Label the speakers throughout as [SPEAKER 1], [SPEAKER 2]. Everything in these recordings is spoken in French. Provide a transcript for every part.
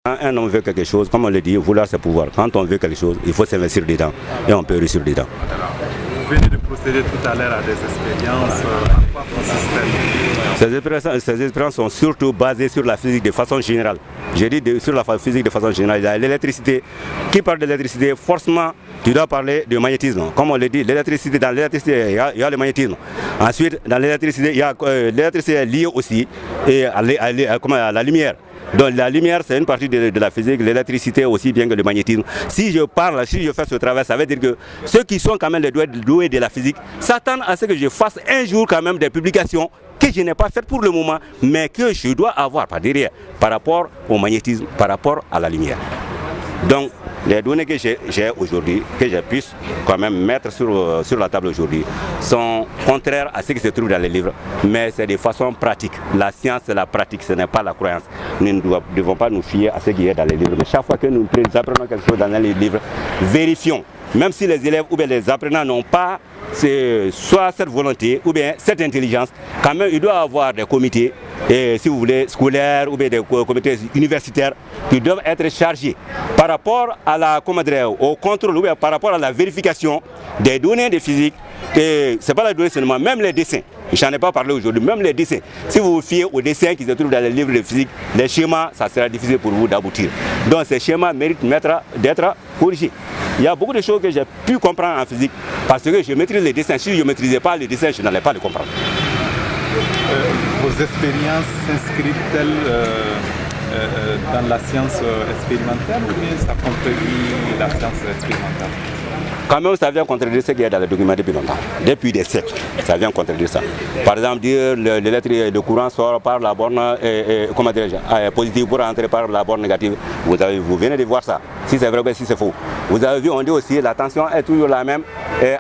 [SPEAKER 1] Quand un homme veut quelque chose, comme on le dit, vouloir c'est pouvoir. Quand on veut quelque chose, il faut s'investir dedans et on peut réussir dedans.
[SPEAKER 2] Vous venez de procéder tout à l'heure à des expériences. En quoi consistent-elles?
[SPEAKER 1] Ces expériences sont surtout basées sur la physique de façon générale. J'ai dit sur la physique de façon générale. Il y a l'électricité. Qui parle de l'électricité, forcément, tu dois parler de magnétisme. Comme on le dit, l'électricité, dans l'électricité, il y a le magnétisme. Ensuite, dans l'électricité, il y a l'électricité est liée aussi à la lumière. Donc la lumière, c'est une partie de la physique, l'électricité aussi bien que le magnétisme. Si je fais ce travail, ça veut dire que ceux qui sont quand même les doués de la physique s'attendent à ce que je fasse un jour quand même des publications que je n'ai pas faites pour le moment, mais que je dois avoir par derrière, par rapport au magnétisme, par rapport à la lumière. Donc les données que j'ai aujourd'hui, que je puisse quand même mettre sur la table aujourd'hui, sont contraires à ce qui se trouve dans les livres, mais c'est de façon pratique. La science, c'est la pratique, ce n'est pas la croyance. Nous ne devons pas nous fier à ce qui est dans les livres, mais chaque fois que nous apprenons quelque chose dans les livres, vérifions. Même si les élèves ou bien les apprenants n'ont pas soit cette volonté ou bien cette intelligence, quand même il doit y avoir des comités, si vous voulez, scolaires ou bien des comités universitaires qui doivent être chargés par rapport à au contrôle ou bien par rapport à la vérification des données de physique. Et ce n'est pas la donnée seulement, même les dessins. Je n'en ai pas parlé aujourd'hui, même les dessins. Si vous vous fiez aux dessins qui se trouvent dans les livres de physique, les schémas, ça sera difficile pour vous d'aboutir. Donc ces schémas méritent d'être corrigés. Il y a beaucoup de choses que j'ai pu comprendre en physique parce que je maîtrise les dessins. Si je ne maîtrisais pas les dessins, je n'allais pas les comprendre.
[SPEAKER 2] Vos expériences s'inscrivent-elles dans la science expérimentale ou bien ça contredit la science expérimentale?
[SPEAKER 1] Quand même, ça vient contredire ce qu'il y a dans les documents depuis longtemps, depuis des siècles. Ça vient contredire ça. Par exemple, dire le courant sort par la borne positive pour entrer par la borne négative. Vous venez de voir ça. Si c'est vrai ou si c'est faux. Vous avez vu, on dit aussi la tension est toujours la même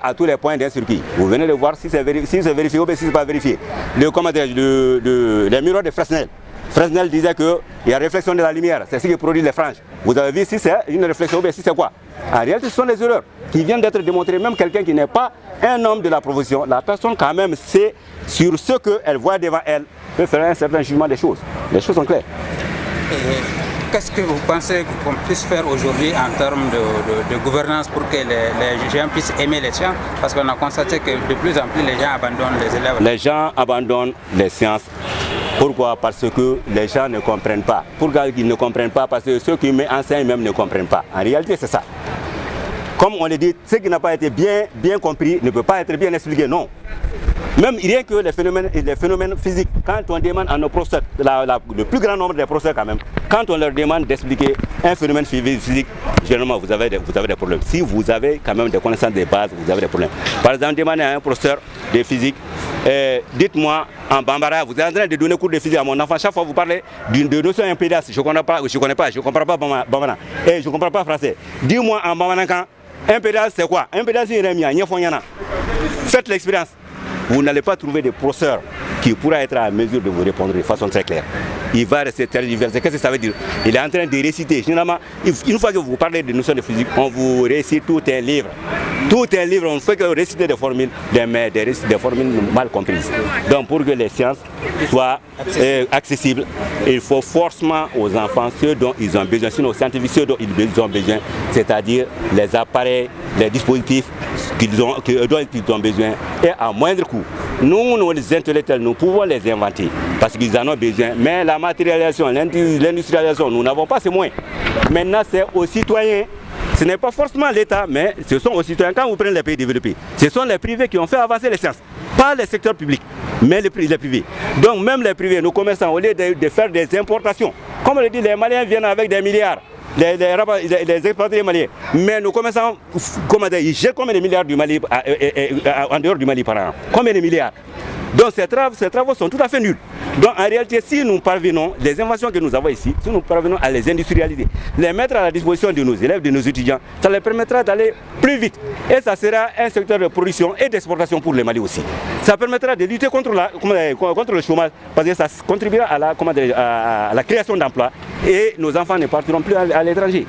[SPEAKER 1] à tous les points d'un circuit. Vous venez de voir si c'est vérifié ou si ce n'est pas vérifié. Les miroirs de Fresnel. Fresnel disait qu'il y a réflexion de la lumière, c'est ce qui produit les franges. Vous avez vu si c'est une réflexion ou si c'est quoi? En réalité, ce sont des erreurs qui viennent d'être démontrées. Même quelqu'un qui n'est pas un homme de la profession, la personne quand même sait sur ce qu'elle voit devant elle, peut faire un certain jugement des choses. Les choses sont claires.
[SPEAKER 3] Qu'est-ce que vous pensez qu'on puisse faire aujourd'hui en termes de gouvernance pour que les gens puissent aimer les sciences? Parce qu'on a constaté que de plus en plus les gens abandonnent les élèves.
[SPEAKER 1] Les gens abandonnent les sciences. Pourquoi? Parce que les gens ne comprennent pas. Pourquoi ils ne comprennent pas? Parce que ceux qui enseignent même ne comprennent pas. En réalité, c'est ça. Comme on le dit, ce qui n'a pas été bien compris ne peut pas être bien expliqué. Non. Même rien que les phénomènes physiques, quand on demande à nos professeurs, le plus grand nombre des professeurs quand même, quand on leur demande d'expliquer un phénomène physique, généralement vous avez des problèmes. Si vous avez quand même des connaissances de base, vous avez des problèmes. Par exemple, demandez à un professeur de physique, dites-moi en bambara, vous êtes en train de donner cours de physique à mon enfant, chaque fois vous parlez de notion impédance, je ne comprends pas bambara, et je ne comprends pas français. Dis-moi en bambara, impédance c'est quoi? Impédance c'est une faites l'expérience. Vous n'allez pas trouver des professeurs qui pourra être à mesure de vous répondre de façon très claire. Il va rester tergiversé. Qu'est-ce que ça veut dire? Il est en train de réciter. Généralement, une fois que vous parlez de notions de physique, on vous récite tout un livre. Tout un livre, on ne fait que réciter des formules, des formules mal comprises. Donc pour que les sciences soient accessibles, il faut forcément aux enfants ce dont ils ont besoin, sinon aux scientifiques ce dont ils ont besoin, c'est-à-dire les appareils, les dispositifs dont ils ont besoin et à moindre coût. Nous, les intellectuels, nous pouvons les inventer parce qu'ils en ont besoin. Mais la matérialisation, l'industrialisation, nous n'avons pas ces moyens. Maintenant, c'est aux citoyens. Ce n'est pas forcément l'État, mais ce sont aux citoyens. Quand vous prenez les pays développés, ce sont les privés qui ont fait avancer les sciences. Pas les secteurs publics, mais les privés. Donc même les privés, nos commerçants, au lieu de faire des importations, comme on le dit, les Maliens viennent avec des milliards. Les exportateurs maliens. Mais nos commerçants, ils jettent combien de milliards du Mali, en dehors du Mali par an? Combien de milliards? Donc ces travaux sont tout à fait nuls. Donc en réalité, si nous parvenons, les inventions que nous avons ici, si nous parvenons à les industrialiser, les mettre à la disposition de nos élèves, de nos étudiants, ça les permettra d'aller plus vite. Et ça sera un secteur de production et d'exportation pour le Mali aussi. Ça permettra de lutter contre le chômage, parce que ça contribuera à la création d'emplois et nos enfants ne partiront plus à l'étranger.